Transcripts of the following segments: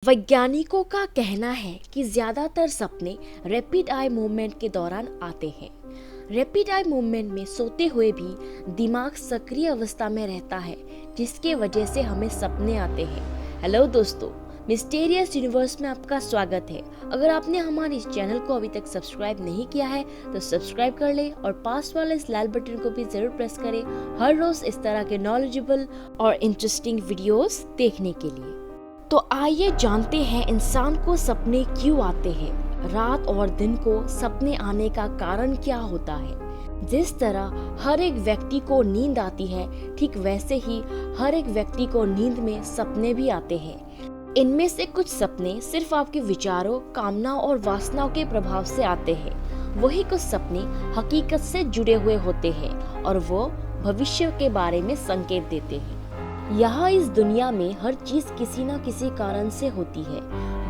वैज्ञानिकों का कहना है कि ज़्यादातर सपने रैपिड आई मूवमेंट के दौरान आते हैं। रैपिड आई मूवमेंट में सोते हुए भी दिमाग सक्रिय अवस्था में रहता है, जिसके वजह से हमें सपने आते हैं। हेलो दोस्तों, मिस्टीरियस यूनिवर्स में आपका स्वागत है। अगर आपने हमारे इस चैनल को अभी तक सब्सक्राइब नहीं किया है तो सब्सक्राइब कर ले और पास वाले इस लाल बटन को भी जरूर प्रेस करें हर रोज इस तरह के नॉलेजेबल और इंटरेस्टिंग वीडियोस देखने के लिए। तो आइए जानते हैं इंसान को सपने क्यों आते हैं। रात और दिन को सपने आने का कारण क्या होता है। जिस तरह हर एक व्यक्ति को नींद आती है, ठीक वैसे ही हर एक व्यक्ति को नींद में सपने भी आते हैं। इनमें से कुछ सपने सिर्फ आपके विचारों, कामनाओं और वासनाओं के प्रभाव से आते हैं। वही कुछ सपने हकीकत से जुड़े हुए होते हैं और वो भविष्य के बारे में संकेत देते हैं। यहाँ इस दुनिया में हर चीज किसी न किसी कारण से होती है।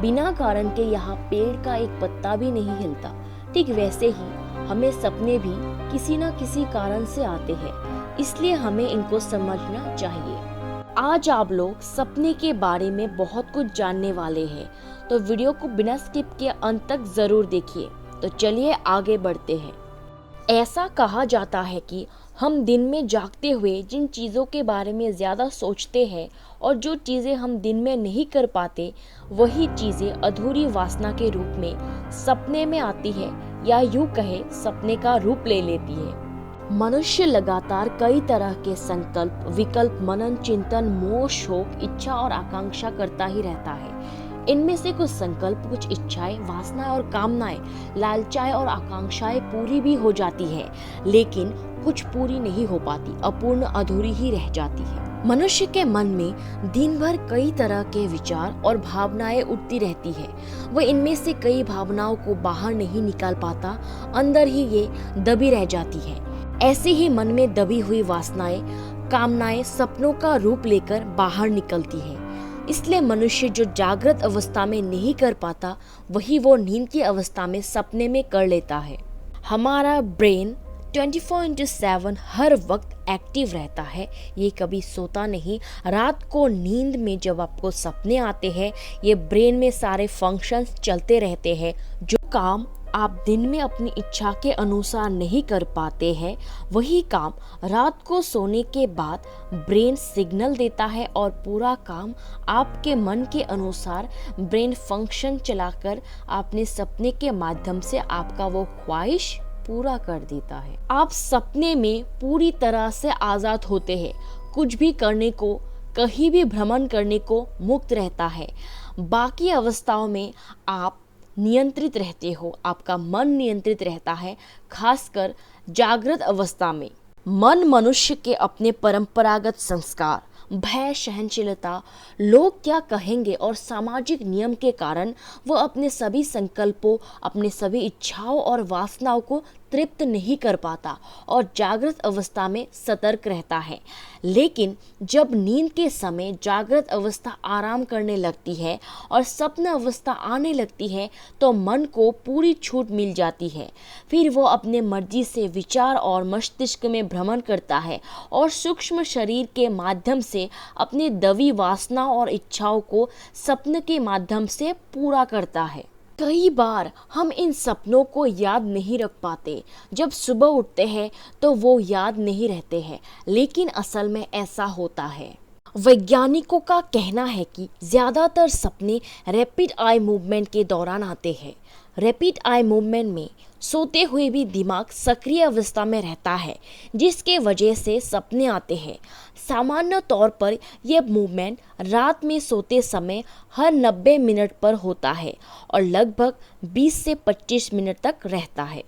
बिना कारण के यहाँ पेड़ का एक पत्ता भी नहीं हिलता। ठीक वैसे ही हमें सपने भी किसी न किसी कारण से आते हैं, इसलिए हमें इनको समझना चाहिए। आज आप लोग सपने के बारे में बहुत कुछ जानने वाले हैं, तो वीडियो को बिना स्किप किए अंत तक जरूर देखिए। तो चलिए आगे बढ़ते हैं। ऐसा कहा जाता है कि हम दिन में जागते हुए जिन चीज़ों के बारे में ज़्यादा सोचते हैं और जो चीज़ें हम दिन में नहीं कर पाते, वही चीज़ें अधूरी वासना के रूप में सपने में आती है, या यूँ कहे सपने का रूप ले लेती है। मनुष्य लगातार कई तरह के संकल्प, विकल्प, मनन, चिंतन, मोह, शोक, इच्छा और आकांक्षा करता ही रहता है। इनमें से कुछ संकल्प, कुछ इच्छाएं, वासनाएं और कामनाएं, लालचाएं और आकांक्षाएं पूरी भी हो जाती है, लेकिन कुछ पूरी नहीं हो पाती, अपूर्ण, अधूरी ही रह जाती है। मनुष्य के मन में दिन भर कई तरह के विचार और भावनाएं उठती रहती है। वह इनमें से कई भावनाओं को बाहर नहीं निकाल पाता, अंदर ही ये दबी रह जाती है। ऐसे ही मन में दबी हुई वासनाएं, कामनाएं सपनों का रूप लेकर बाहर निकलती है। इसलिए मनुष्य जो जागृत अवस्था में नहीं कर पाता, वही वो नींद की अवस्था में सपने में कर लेता है। हमारा ब्रेन 24/7 हर वक्त एक्टिव रहता है, ये कभी सोता नहीं। रात को नींद में जब आपको सपने आते हैं, ये ब्रेन में सारे फंक्शंस चलते रहते हैं। जो काम आप दिन में अपनी इच्छा के अनुसार नहीं कर पाते हैं, वही काम रात को सोने के बाद ब्रेन सिग्नल देता है और पूरा काम आपके मन के अनुसार ब्रेन फंक्शन चलाकर अपने सपने के माध्यम से आपका वो ख्वाहिश पूरा कर देता है। आप सपने में पूरी तरह से आजाद होते हैं, कुछ भी करने को, कहीं भी भ्रमण करने को मुक्त रहता है। बाकी अवस्थाओं में आप नियंत्रित रहते हो, आपका मन नियंत्रित रहता है। खासकर जागृत अवस्था में मन मनुष्य के अपने परंपरागत संस्कार, भय, सहनशीलता, लोग क्या कहेंगे और सामाजिक नियम के कारण वह अपने सभी संकल्पों, अपने सभी इच्छाओं और वासनाओं को तृप्त नहीं कर पाता और जागृत अवस्था में सतर्क रहता है। लेकिन जब नींद के समय जागृत अवस्था आराम करने लगती है और स्वप्न अवस्था आने लगती है, तो मन को पूरी छूट मिल जाती है। फिर वो अपने मर्जी से विचार और मस्तिष्क में भ्रमण करता है और सूक्ष्म शरीर के माध्यम से अपनी दबी वासनाओं और इच्छाओं को स्वप्न के माध्यम से पूरा करता है। कई बार हम इन सपनों को याद नहीं रख पाते। जब सुबह उठते हैं तो वो याद नहीं रहते हैं, लेकिन असल में ऐसा होता है। वैज्ञानिकों का कहना है कि ज़्यादातर सपने रैपिड आई मूवमेंट के दौरान आते हैं। रैपिड आई मूवमेंट में सोते हुए भी दिमाग सक्रिय अवस्था में रहता है, जिसके वजह से सपने आते हैं। सामान्य तौर पर यह मूवमेंट रात में सोते समय हर 90 मिनट पर होता है और लगभग 20 से 25 मिनट तक रहता है।